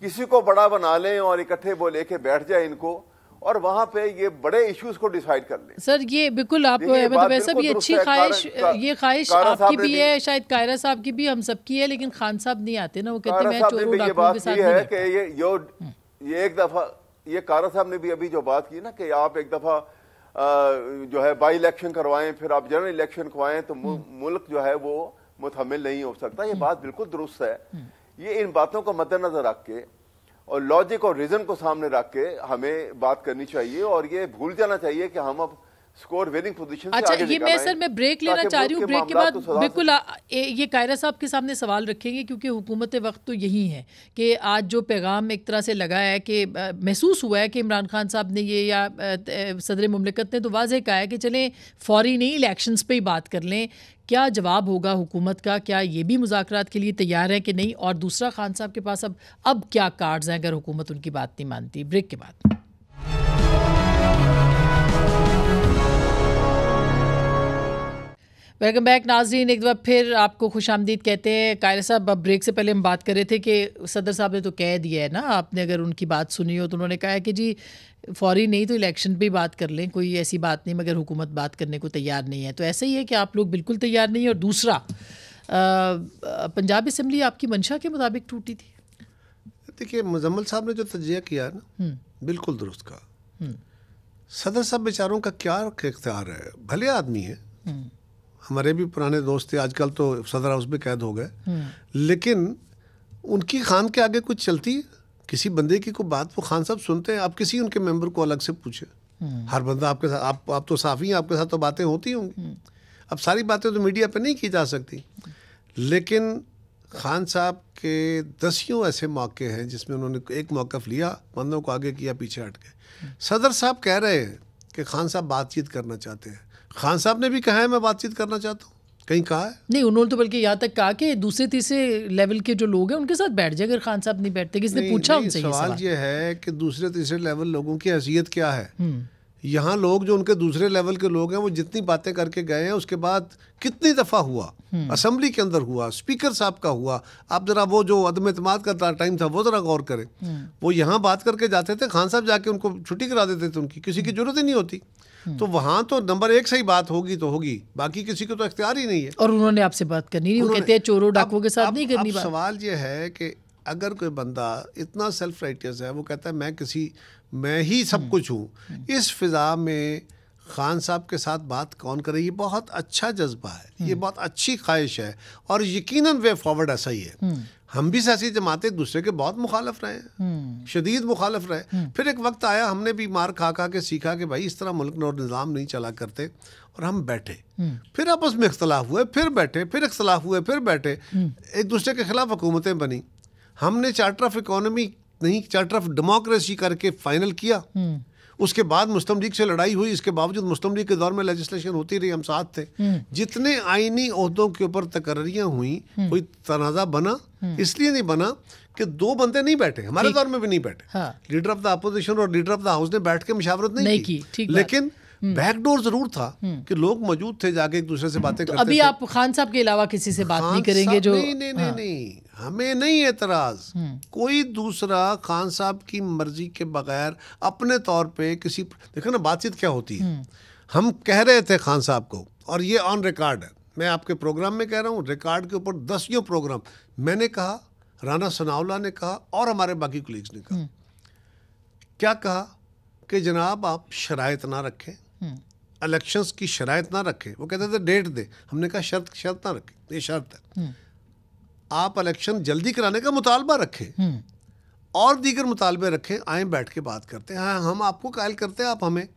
किसी को बड़ा बना लें और इकट्ठे वो लेके बैठ जाए इनको, और वहां पे ये बड़े इश्यूज को डिसाइड कर लें। सर ये बिल्कुल आप वैसे भी अच्छी ख्वाहिश, ये ख्वाहिश आपकी भी है, शायद कायरा साहब की भी, हम सबकी है, लेकिन खान साहब नहीं आते ना, वो कहते हैं मैं चोरों डाकुओं के साथ नहीं रहता। ये एक दफा ये कारा साहब ने भी अभी जो बात की ना कि आप एक दफा जो है बाई इलेक्शन करवाएं, फिर आप जनरल इलेक्शन करवाएं, तो मुल्क जो है वो मुतहम्मिल नहीं हो सकता। ये बात बिल्कुल दुरुस्त है। ये इन बातों को मद्देनजर रख के और लॉजिक और रीजन को सामने रख के हमें बात करनी चाहिए, और ये भूल जाना चाहिए कि हम अब स्कोर विनिंग पोजीशन से अच्छा आगे ये मैं सर मैं ब्रेक लेना चाह रही हूँ, ब्रेक के बाद बिल्कुल ये कायरा साहब के सामने सवाल रखेंगे, क्योंकि हुकूमत वक्त तो यही है कि आज जो पैगाम एक तरह से लगा है कि महसूस हुआ है कि इमरान खान साहब ने ये या सदर मुमलिकत ने तो वाज़ेह कहा है कि चलें फौरी नहीं इलेक्शंस पे ही बात कर लें। क्या जवाब होगा हुकूमत का? क्या ये भी मुज़ाकरात के लिए तैयार है कि नहीं? और दूसरा, खान साहब के पास अब क्या कार्ड्स हैं अगर हुकूमत उनकी बात नहीं मानती? ब्रेक के बाद। वेलकम बैक नाज़रीन, एक बार फिर आपको खुशामदीद कहते हैं। कायरा साहब, अब ब्रेक से पहले हम बात कर रहे थे कि सदर साहब ने तो कह दिया है ना, आपने अगर उनकी बात सुनी हो तो उन्होंने कहा है कि जी फौरी नहीं तो इलेक्शन पे ही बात कर लें, कोई ऐसी बात नहीं, मगर हुकूमत बात करने को तैयार नहीं है। तो ऐसा ही है कि आप लोग बिल्कुल तैयार नहीं है। और दूसरा, पंजाब असम्बली आपकी मंशा के मुताबिक टूटी थी। देखिए, मुजम्मिल साहब ने जो तजिया किया है ना, बिल्कुल दुरुस्त कहा। सदर साहब बेचारों का क्या इख्तियार है, भले आदमी है, हमारे भी पुराने दोस्त थे, आजकल तो सदर हाउस में कैद हो गए, लेकिन उनकी खान के आगे कुछ चलती है? किसी बंदे की कोई बात वो खान साहब सुनते हैं? आप किसी उनके मेंबर को अलग से पूछे, हर बंदा आपके साथ, आप तो साफ़ी हैं, आपके साथ तो बातें होती होंगी। अब सारी बातें तो मीडिया पे नहीं की जा सकती, लेकिन खान साहब के दसियों ऐसे मौके हैं जिसमें उन्होंने एक मौक़िफ़ लिया, बंदों को आगे किया, पीछे हट गए। सदर साहब कह रहे हैं कि खान साहब बातचीत करना चाहते हैं। खान साहब ने भी कहा है मैं बातचीत करना चाहता हूँ, कहीं कहा है? नहीं, उन्होंने तो बल्कि यहाँ तक कहा कि दूसरे तीसरे लेवल के जो लोग हैं उनके साथ बैठ जाए, अगर खान साहब नहीं बैठते। किसने पूछा उनसे? सवाल ये है कि दूसरे तीसरे लेवल लोगों की हैसियत क्या है। यहाँ लोग जो उनके दूसरे लेवल के लोग हैं वो जितनी बातें करके गए हैं, उसके बाद कितनी दफ़ा हुआ, असेंबली के अंदर हुआ, स्पीकर साहब का हुआ। आप जरा वो जो अदम एतमाद का टाइम था वो जरा गौर करें। वो यहाँ बात करके जाते थे, खान साहब जाके उनको छुट्टी करा देते थे, उनकी किसी की जरूरत ही नहीं होती। तो वहाँ तो नंबर एक सही बात होगी तो होगी, बाकी किसी को तो इख्तियार ही नहीं है। और उन्होंने आपसे बात करनी नहीं, वो कहते हैं चोरों डाकुओं के साथ नहीं करनी बात। सवाल ये है कि अगर कोई बंदा इतना सेल्फ राइटियस है, वो कहता है मैं ही सब कुछ हूँ, इस फिजा में खान साहब के साथ बात कौन करे? ये बहुत अच्छा जज्बा है, ये बहुत अच्छी ख्वाहिश है, और यकीनन वे फॉरवर्ड ऐसा ही है। हम भी सियासी जमातें एक दूसरे के बहुत मुखालफ रहे हैं, शदीद मुखालफ रहे। फिर एक वक्त आया, हमने भी मार खा खा के सीखा कि भाई इस तरह मुल्क और निज़ाम नहीं चला करते, और हम बैठे, फिर आपस में इख्तलाफ हुए, फिर बैठे, फिर इख्तलाफ हुए, फिर बैठे, एक दूसरे के खिलाफ हुकूमतें बनी। हमने चार्टर ऑफ इकोनॉमी नहीं, चार्टर ऑफ डेमोक्रेसी करके फाइनल किया। उसके बाद मुस्लिम लीग से लड़ाई हुई, इसके बावजूद मुस्लिम लीग के दौर में लेजिस्लेशन होती रही, हम साथ थे। जितने आईनी ओहदों के ऊपर तकर्रियाँ हुई, कोई तनाज़ा बना इसलिए नहीं बना कि दो बंदे नहीं बैठे, हमारे दौर में भी नहीं बैठे। हाँ। लीडर ऑफ द अपोजिशन और लीडर ऑफ द हाउस ने बैठ के मशावरत नहीं की। लेकिन बैकडोर जरूर था कि लोग मौजूद थे, जाके एक दूसरे से बातें करते अभी थे। आप खान साहब के अलावा किसी से बात नहीं करेंगे? जो नहीं, हमें नहीं एतराज, कोई दूसरा खान साहब की मर्जी के बगैर अपने तौर पे किसी, देखो ना बातचीत क्या होती है। हम कह रहे थे खान साहब को, और ये ऑन रिकॉर्ड है, मैं आपके प्रोग्राम में कह रहा हूँ, रिकॉर्ड के ऊपर 10 प्रोग्राम मैंने कहा, राना सनाउल्लाह ने कहा, और हमारे बाकी कोलीग्स ने कहा। क्या कहा कि जनाब आप शराइत ना रखें, इलेक्शंस की शराइत ना रखें। वो कहते थे डेट दे, हमने कहा शर्त ना रखें, ये शर्त है, आप इलेक्शन जल्दी कराने का मुतालबा रखें और दीगर मुतालबे रखें, आए बैठ के बात करते हैं। हाँ, हम आपको कायल करते हैं, आप हमें।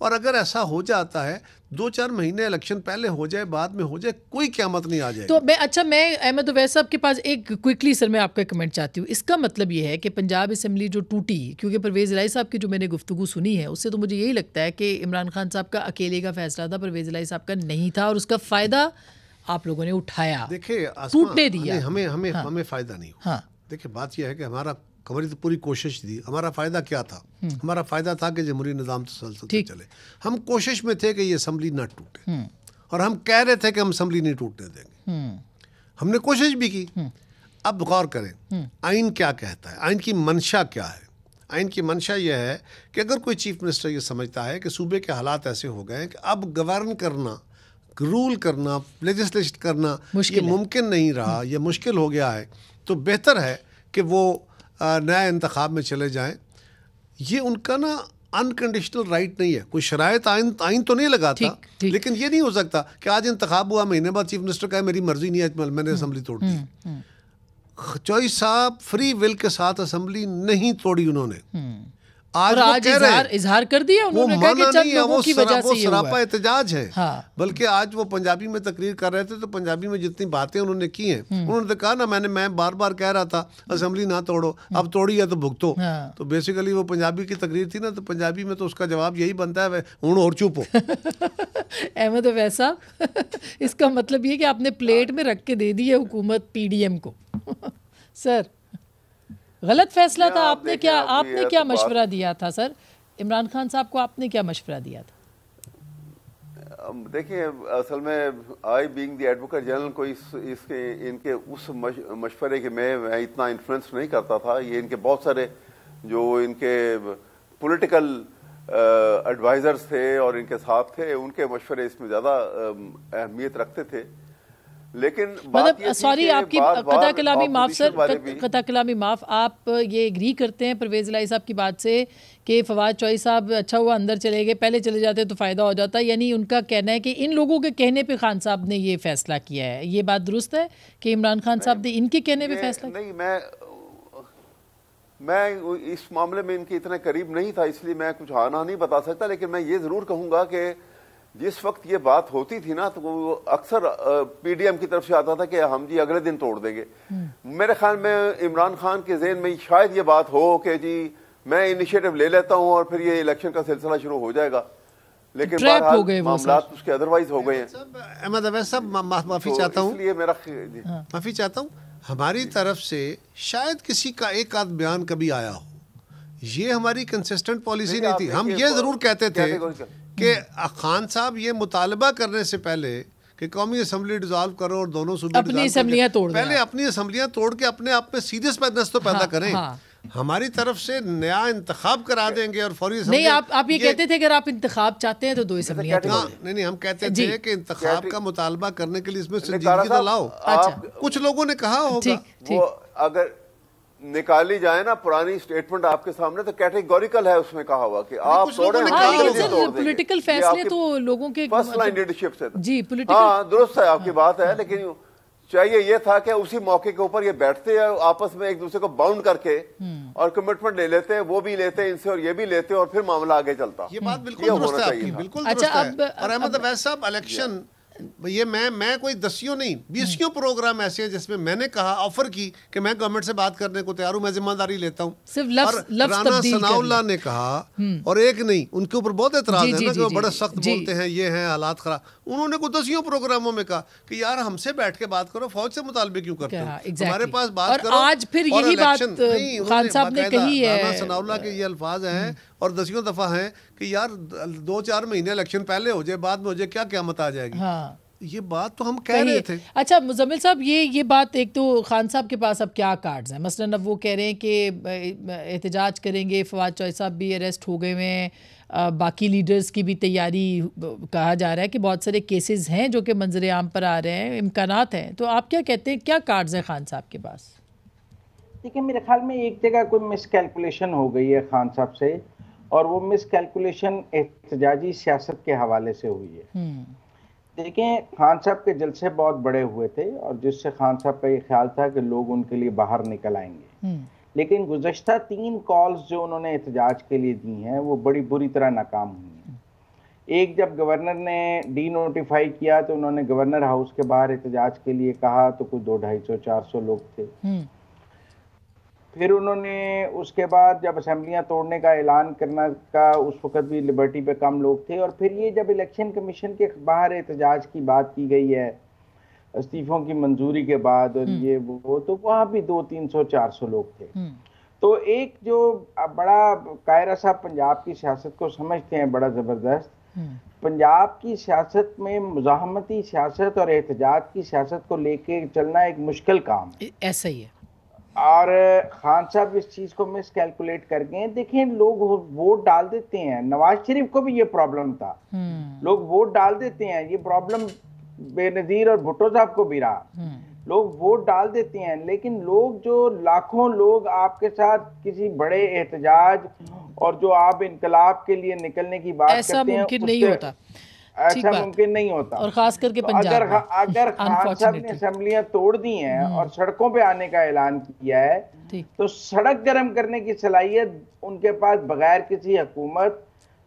और अगर ऐसा हो जाता है 2-4 महीने इलेक्शन पहले हो जाए, बाद में हो जाए, कोई क़यामत नहीं आ जाएगी। तो मैं अहमद उवैस साहब के पास एक क्विकली सर मैं आपका कमेंट चाहती हूँ। इसका मतलब ये है कि पंजाब असेंबली जो टूटी, क्योंकि परवेज़ इलाही साहब की जो मैंने गुफ्तगू सुनी है, उससे तो मुझे यही लगता है कि इमरान खान साहब का अकेले का फैसला था, परवेज़ इलाही साहब का नहीं था, और उसका फ़ायदा आप लोगों ने उठाया। देखिए, टूटने दिया, हमें फ़ायदा नहीं हुआ। देखिए, बात यह है कि हमारी तो पूरी कोशिश थी। हमारा फ़ायदा क्या था? हमारा फ़ायदा था कि जमहूरी निज़ाम तसलसल चले। हम कोशिश में थे कि ये असम्बली ना टूटे, और हम कह रहे थे कि हम असम्बली नहीं टूटने देंगे। हमने कोशिश भी की। अब गौर करें, आइन क्या कहता है, आइन की मंशा क्या है। आइन की मंशा यह है कि अगर कोई चीफ मिनिस्टर ये समझता है कि सूबे के हालात ऐसे हो गए हैं कि अब गवर्न करना, रूल करना, लेजिस्लेशन करना ये मुमकिन नहीं रहा, ये मुश्किल हो गया है, तो बेहतर है कि वो नए इंतखाब में चले जाएं। ये उनका ना अनकंडीशनल राइट नहीं है, कोई शरायत आइन तो नहीं लगाता, लेकिन ये नहीं हो सकता कि आज इंतखाब हुआ, महीने बाद चीफ मिनिस्टर कहे मेरी मर्जी नहीं है, मैंने असेंबली तोड़ दी। चॉइस साहब फ्री विल के साथ असेंबली नहीं तोड़ी उन्होंने। आज इजहार कर दिया उन्होंने, कहा कि चंद लोगों की वजह से ये सरापा एहतजाज है। हाँ। बल्कि आज वो पंजाबी में तकरीर कर रहे थे, तो पंजाबी में जितनी बातें उन्होंने की हैं, उन्होंने तो कहा ना, मैं बार बार कह रहा था असेंबली ना तोड़ो, अब तोड़ी है तो भुगतो। हाँ। तो बेसिकली वो पंजाबी की तकरीर थी ना, तो पंजाबी में तो उसका जवाब यही बनता है, हूं और चुप हो। अहमद उवैस साहब, इसका मतलब ये कि आपने प्लेट में रख के दे दी है हुकूमत PDM को। सर, गलत फैसला था। आपने क्या मशवरा दिया था सर? इमरान खान साहब को आपने क्या मशवरा दिया था? देखिए, असल में I being the advocate general को इनके उस मशवरे के मैं इतना इन्फ्लुएंस नहीं करता था। ये इनके बहुत सारे जो इनके पॉलिटिकल एडवाइजर्स थे और इनके साथ थे, उनके मशवरे इसमें ज़्यादा अहमियत रखते थे। लेकिन मतलब सॉरी, आपकी कता कलामी माफ सर, कता कलामी माफ, आप ये एग्री करते हैं परवेज़ इलाही साहब की बात से कि फवाद चौधरी साहब अच्छा हुआ अंदर चले गए, पहले चले जाते तो फ़ायदा हो जाता? यानी उनका कहना है कि इन लोगों के कहने पे खान साहब ने ये फैसला किया है। ये बात दुरुस्त है कि इमरान खान साहब ने इनके कहने पे फैसला किया? नहीं, मैं इस मामले में इनके इतने करीब नहीं था, इसलिए मैं कुछ आना नहीं बता सकता। लेकिन मैं ये ज़रूर कहूँगा कि जिस वक्त ये बात होती थी ना, तो वो अक्सर PDM की तरफ से आता था कि हम जी अगले दिन तोड़ देंगे। मेरे ख्याल में इमरान खान के ज़हन में शायद ये बात हो कि जी मैं इनिशिएटिव ले लेता हूँ और फिर ये इलेक्शन का सिलसिला शुरू हो जाएगा। लेकिन ट्रैप हो गए वो मामला उसके अदरवाइज हो गए हैं। अहमद अवैस साहब माफी चाहता हूँ, इसलिए मेरा माफी चाहता हूँ, हमारी तरफ से शायद किसी का एक आध बयान कभी आया हो, ये हमारी कंसिस्टेंट पॉलिसी नहीं थी। हम ये जरूर कहते थे कि खान साहब ये मुतालबा करने से पहले कि कौमी असम्बली डिसॉल्व करो और दोनों सूबे अपनी असम्बलियां तोड़ दें, पहले अपनी असम्बलियां तोड़ के अपने आप में सीरियस पैदनस तो पैदा करें। हमारी तरफ से नया इंतखाब करा देंगे और फौरी नहीं, आप ये कहते थे अगर आप इंतखाब चाहते हैं तो दो असम्बलियां नहीं, हम कहते थे कि इंतखाब का मुतालबा करने के लिए इसमें संजीदगी तो लाओ। कुछ लोगों ने कहा होगा वो अगर निकाली जाए ना पुरानी स्टेटमेंट आपके सामने तो कैटेगोरिकल है, उसमें कहा हुआ कि आप पॉलिटिकल फैसले तो लोगों के फर्स्ट लाइन लीडरशिप से जी पॉलिटिकल, हाँ दुरुस्त है आपकी बात है, लेकिन चाहिए ये था कि उसी मौके के ऊपर ये बैठते हैं आपस में एक दूसरे को बाउंड करके और कमिटमेंट ले लेते हैं, वो भी लेते हैं इनसे और ये भी लेते हैं और फिर मामला आगे चलता। ये बात बिल्कुल दुरुस्त है आपकी, बिल्कुल दुरुस्त है। और अहमद अवैस साहब इलेक्शन ये मैं कोई 10 नहीं 20 प्रोग्राम ऐसे हैं जिसमें मैंने कहा, ऑफर की कि मैं गवर्नमेंट से बात करने को तैयार हूं, मैं जिम्मेदारी लेता हूं। और राना सनाउल्लाह ने कहा, और एक नहीं, उनके ऊपर बहुत एतराज है ना कि वो बड़ा सख्त बोलते हैं, ये हैं हालात खराब। उन्होंने को 10 प्रोग्रामों में कहा कि यार हमसे बैठ के बात करो, फौज से मुतालबे क्यों करते हो, हमारे पास बात करो। आज फिर यही बात खान साहब ने कही है, राना सनाउल्लाह के ये अल्फाज हैं और 10 दफा हैं कि यार 2-4 महीने इलेक्शन पहले हो जाए, बाद में हो जाए, क्या क़यामत आ जाएगी। ये बात तो हम कह रहे थे। अच्छा मुजम्मिल साहब, ये बात, एक तो खान साहब के पास अब क्या कार्ड्स हैं? मसलन अब वो कह रहे हैं कि एहतजाज करेंगे, फवाद चौधरी साहब भी अरेस्ट हो गए हैं, बाकी लीडर्स की भी तैयारी, कहा जा रहा है कि बहुत सारे केसेस हैं जो कि मंजर आम पर आ रहे हैं, इम्कानात हैं। तो आप क्या कहते हैं, क्या कार्ड्स हैं खान साहब के पास? देखिए मेरे ख्याल में एक जगह कोई मिसकैलकुलेशन हो गई है खान साहब से, और वो मिसकैलकुलेशन एहतजाजी सियासत के हवाले से हुई है। देखें, खान साहब के जलसे बहुत बड़े हुए थे और जिससे खान साहब का ये ख्याल था कि लोग उनके लिए बाहर निकल आएंगे, लेकिन गुज़श्ता 3 कॉल्स जो उन्होंने एहतजाज के लिए दी हैं वो बड़ी बुरी तरह नाकाम हुई हैं। एक, जब गवर्नर ने डी नोटिफाई किया तो उन्होंने गवर्नर हाउस के बाहर एहतजाज के लिए कहा तो कुछ 200-250-400 लोग थे। फिर उन्होंने उसके बाद जब असेंबलियां तोड़ने का ऐलान करना का, उस वक्त भी लिबर्टी पे कम लोग थे। और फिर ये जब इलेक्शन कमीशन के बाहर एहतजाज की बात की गई है इस्तीफों की मंजूरी के बाद, और ये वो, तो वहाँ भी 200-300-400 लोग थे। तो एक जो बड़ा, कायरा साहब पंजाब की सियासत को समझते हैं बड़ा ज़बरदस्त, पंजाब की सियासत में मुज़ाहमती सियासत और एहतजाज की सियासत को लेके चलना एक मुश्किल काम है। ऐसा ही है। और खान साहब इस चीज़ को मिस कैलकुलेट कर गए। देखें, लोग वोट डाल देते हैं, नवाज शरीफ को भी ये प्रॉब्लम था, लोग वोट डाल देते हैं, ये प्रॉब्लम बेनज़ीर और भुट्टो साहब को भी रहा। लोग वोट डाल देते हैं, लेकिन लोग जो लाखों लोग आपके साथ किसी बड़े एहतजाज और जो आप इनकलाब के लिए निकलने की बात करते हैं, मुमकिन नहीं होता, ऐसा मुमकिन नहीं होता। और खास करके पंजाब में अगर खान साहब ने असेंबलियां तोड़ दी हैं और सड़कों पे आने का ऐलान किया है, तो सड़क गर्म करने की सलाहियत उनके पास बगैर किसी हुकूमत,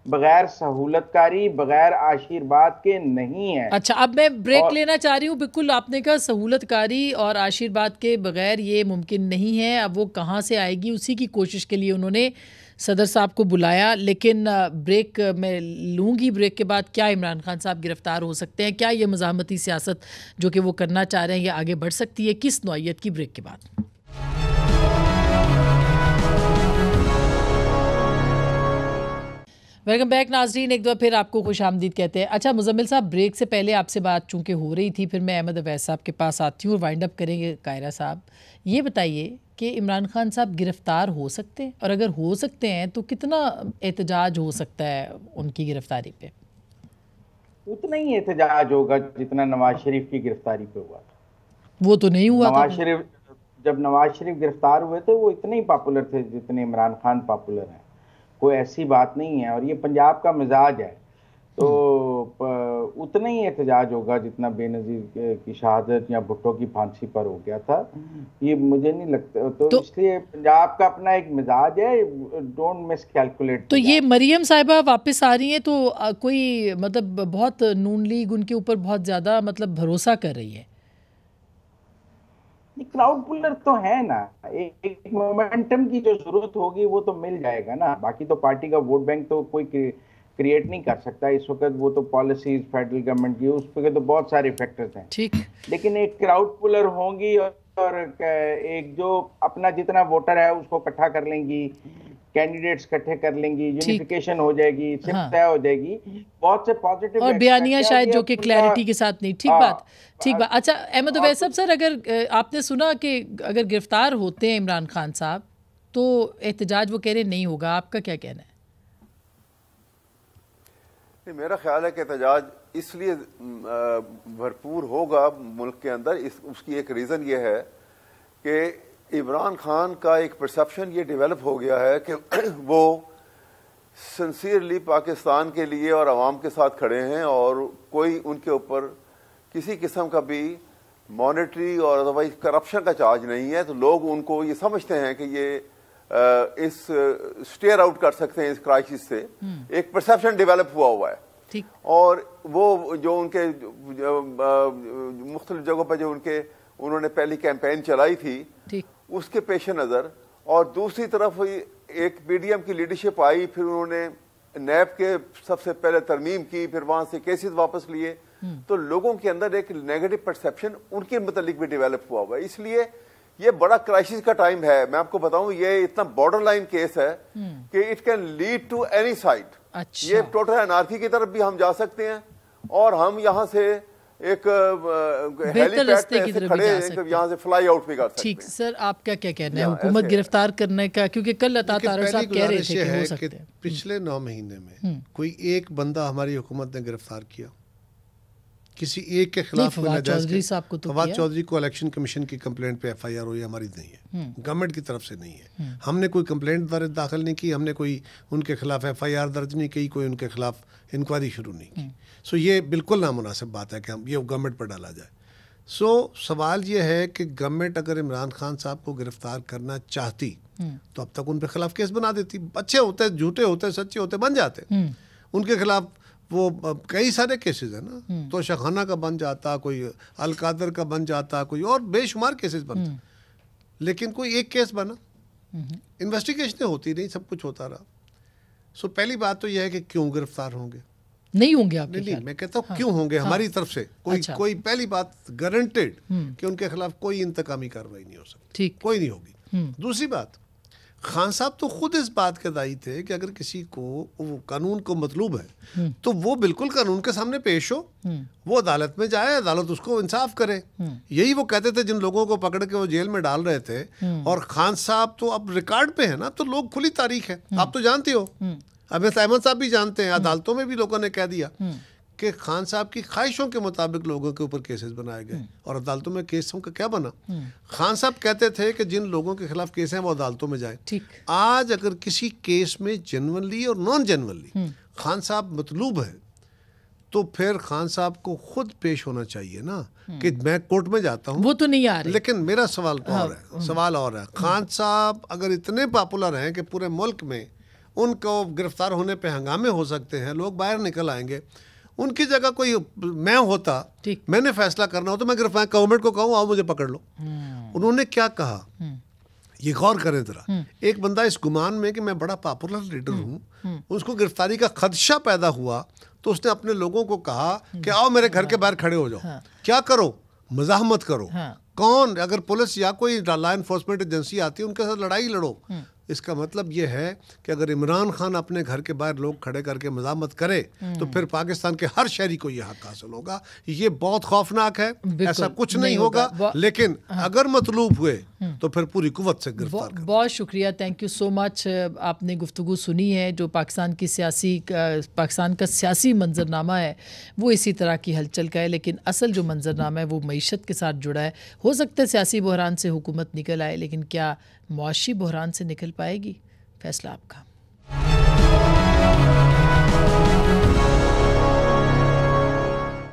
बगैर सहूलतकारी, बगैर आशीर्वाद के नहीं है। अच्छा, अब मैं ब्रेक लेना चाह रही हूँ। बिल्कुल आपने कहा सहूलतकारी और आशीर्वाद के बगैर ये मुमकिन नहीं है। अब वो कहाँ से आएगी, उसी की कोशिश के लिए उन्होंने सदर साहब को बुलाया। लेकिन ब्रेक मैं लूँगी। ब्रेक के बाद क्या इमरान खान साहब गिरफ्तार हो सकते हैं? क्या ये मज़ाहमती सियासत जो कि वो करना चाह रहे हैं ये आगे बढ़ सकती है? किस नौइयत की? ब्रेक के बाद। वेलकम बैक नाजरीन, एक बार फिर आपको खुश आमदीद कहते हैं। अच्छा मुजम्मिल साहब, ब्रेक से पहले आपसे बात चूँकि हो रही थी, फिर मैं अहमद अवैस साहब के पास आती हूँ और वाइंड अप करेंगे। कायरा साहब, ये बताइए कि इमरान खान साहब गिरफ़्तार हो सकते हैं, और अगर हो सकते हैं तो कितना एहतजाज हो सकता है उनकी गिरफ्तारी पे? उतना ही एहतजाज होगा जितना नवाज शरीफ की गिरफ्तारी पे हुआ था। वो तो नहीं हुआ था। जब नवाज शरीफ गिरफ्तार हुए थे वो इतने ही पॉपुलर थे जितने इमरान खान पॉपुलर हैं, कोई ऐसी बात नहीं है। और ये पंजाब का मिजाज है, तो उतना ही एहतजाज होगा जितना बेनज़ीर की शहादत या भुट्टो की फांसी पर हो गया था। ये मुझे नहीं लगता, तो इसलिए पंजाब का अपना एक मिजाज है, डोंट मिस कैलकुलेट। तो ये मरियम साहिबा वापस आ रही हैं तो कोई मतलब बहुत नून लीग उनके ऊपर बहुत ज़्यादा मतलब भरोसा कर रही है। क्राउड पुलर तो है ना, एक मोमेंटम की जो जरूरत होगी वो तो मिल जाएगा ना। बाकी तो पार्टी का वोट बैंक तो कोई क्रिएट नहीं कर सकता इस वक्त। वो तो पॉलिसीज फेडरल गवर्नमेंट की, उस पर तो बहुत सारे फैक्टर्स हैं। ठीक, लेकिन एक क्राउड पुलर होंगी और एक जो अपना जितना वोटर है उसको इकट्ठा कर लेंगी, कैंडिडेट्स इकट्ठे कर लेंगी, यूनिफिकेशन हो जाएगी, सिर्फ तय हो जाएगी, बहुत से पॉजिटिव और बयानियां शायद जो कि क्लैरिटी के साथ नहीं। ठीक बात, ठीक बात। अच्छा अहमद उवैस साहब, सर अगर आपने सुना कि अगर गिरफ्तार होते हैं इमरान खान साहब तो एहतजाज वो कह रहे नहीं होगा, आपका क्या कहना है? नहीं, मेरा ख्याल है कि एहतजाज इसलिए भरपूर होगा मुल्क के अंदर, उसकी एक रीज़न ये है कि इमरान खान का एक परसेप्शन ये डेवलप हो गया है कि वो सिंसियरली पाकिस्तान के लिए और आवाम के साथ खड़े हैं और कोई उनके ऊपर किसी किस्म का भी मॉनेटरी और अदरवाइज करप्शन का चार्ज नहीं है। तो लोग उनको ये समझते हैं कि ये इस स्टेयर आउट कर सकते हैं इस क्राइसिस से। एक परसेप्शन डेवलप हुआ है। ठीक। और वो जो उनके मुख्तलिफ जगहों पर जो उन्होंने पहली कैंपेन चलाई थी, ठीक, उसके पेश नज़र, और दूसरी तरफ एक पीडीएम की लीडरशिप आई, फिर उन्होंने नैब के सबसे पहले तरमीम की, फिर वहां से केसेस वापस लिए, तो लोगों के अंदर एक नेगेटिव परसेप्शन उनके मुतालिक भी डेवलप हुआ है। इसलिए ये बड़ा क्राइसिस का टाइम है। मैं आपको बताऊं, ये इतना बॉर्डर लाइन केस है कि it can lead to any side. अच्छा। ये टोटल एनार्की की तरफ भी हम जा सकते हैं और हम यहाँ से एक हेलीपैड पे ऐसे खड़े हैं, यहाँ से फ्लाई आउट भी कर सकते हैं। ठीक सर, आपका क्या कहना है हुकूमत गिरफ्तार करने का? क्योंकि कल अता तारड़ साहब कह रहे थे कि हो सकते हैं। पिछले 9 महीने में कोई एक बंदा हमारी हुकूमत ने गिरफ्तार किया किसी एक के खिलाफ? फवाद चौधरी साहब को तो फवाद चौधरी को इलेक्शन कमीशन की कंप्लेंट पे एफआईआर हुई, हमारी नहीं है, गवर्नमेंट की तरफ से नहीं है। हमने कोई कंप्लेंट दाखिल नहीं की, हमने कोई उनके खिलाफ एफआईआर दर्ज नहीं की, कोई उनके खिलाफ इंक्वायरी शुरू नहीं की। सो ये बिल्कुल नामुनासिब बात है कि हम ये गवर्नमेंट पर डाला जाए। सो सवाल ये है कि गवर्नमेंट अगर इमरान खान साहब को गिरफ्तार करना चाहती तो अब तक उनके खिलाफ केस बना देती। अच्छे होते, झूठे होते, सच्चे होते, बन जाते। उनके खिलाफ वो कई सारे केसेस है ना, तो शखाना का बन जाता, कोई अलकादर का बन जाता, कोई और बेशुमार केसेस बनते, लेकिन कोई एक केस बना, इन्वेस्टिगेशन होती नहीं, सब कुछ होता रहा। सो पहली बात तो यह है कि क्यों गिरफ्तार होंगे? नहीं होंगे आपके नहीं, मैं कहता हूँ क्यों होंगे हमारी तरफ से कोई पहली बात गारंटेड कि उनके खिलाफ कोई इंतकामी कार्रवाई नहीं हो सकती, ठीक, कोई नहीं होगी। दूसरी बात, खान साहब तो खुद इस बात के दायी थे कि अगर किसी को वो कानून को मतलूब है तो वो बिल्कुल कानून के सामने पेश हो, वो अदालत में जाए, अदालत उसको इंसाफ करे। यही वो कहते थे जिन लोगों को पकड़ के वो जेल में डाल रहे थे। और खान साहब तो अब रिकॉर्ड पे है ना, तो लोग खुली तारीख है, आप तो जानते हो, अब अहमद साहब भी जानते हैं, अदालतों में भी लोगों ने कह दिया कि खान साहब की ख्वाहिशों के मुताबिक लोगों के ऊपर केसेस बनाए गए। और अदालतों में केसों का क्या बना? खान साहब कहते थे कि जिन लोगों के खिलाफ केस हैं वो अदालतों में जाए। आज अगर किसी केस में जेन्युइनली और नॉन जेन्युइनली खान साहब मतलूब है तो फिर खान साहब को खुद पेश होना चाहिए ना कि मैं कोर्ट में जाता हूँ। वो तो नहीं आ रहे। लेकिन मेरा सवाल और है, सवाल और है, खान साहब अगर इतने पॉपुलर हैं कि पूरे मुल्क में उनको गिरफ्तार होने पे हंगामे हो सकते हैं, लोग बाहर निकल आएंगे, उनकी जगह कोई मैं होता, मैंने फैसला करना हो तो मैं गिरफ्तार गवर्नमेंट को कहूँ आओ मुझे पकड़ लो। उन्होंने क्या कहा, ये गौर करें जरा। एक बंदा इस गुमान में कि मैं बड़ा पॉपुलर लीडर हूँ, उसको गिरफ्तारी का खदशा पैदा हुआ तो उसने अपने लोगों को कहा कि आओ मेरे घर के बाहर खड़े हो जाओ। क्या करो? मज़ाहमत करो। कौन? अगर पुलिस या कोई लॉ एनफोर्समेंट एजेंसी आती है उनके साथ लड़ाई लड़ो। इसका मतलब यह है कि अगर इमरान खान अपने घर के बाहर लोग खड़े करके मज़ामत करे तो फिर पाकिस्तान के हर शहरी को यह हक हासिल होगा। ये बहुत खौफनाक है, ऐसा कुछ नहीं होगा। लेकिन अगर मतलूब हुए तो फिर पूरी कुव्वत से गिरफ्तार कर। बहुत शुक्रिया, थैंक यू सो मच। आपने गुफ्तगू सुनी है। जो पाकिस्तान का सियासी मंजरनामा है वो इसी तरह की हलचल का है, लेकिन असल जो मंजरनामा है वो मईशत के साथ जुड़ा है। हो सकता है सियासी बहरान से हुकूमत निकल आए, लेकिन क्या मुआशी बहरान से निकल पाएगी? फैसला आपका।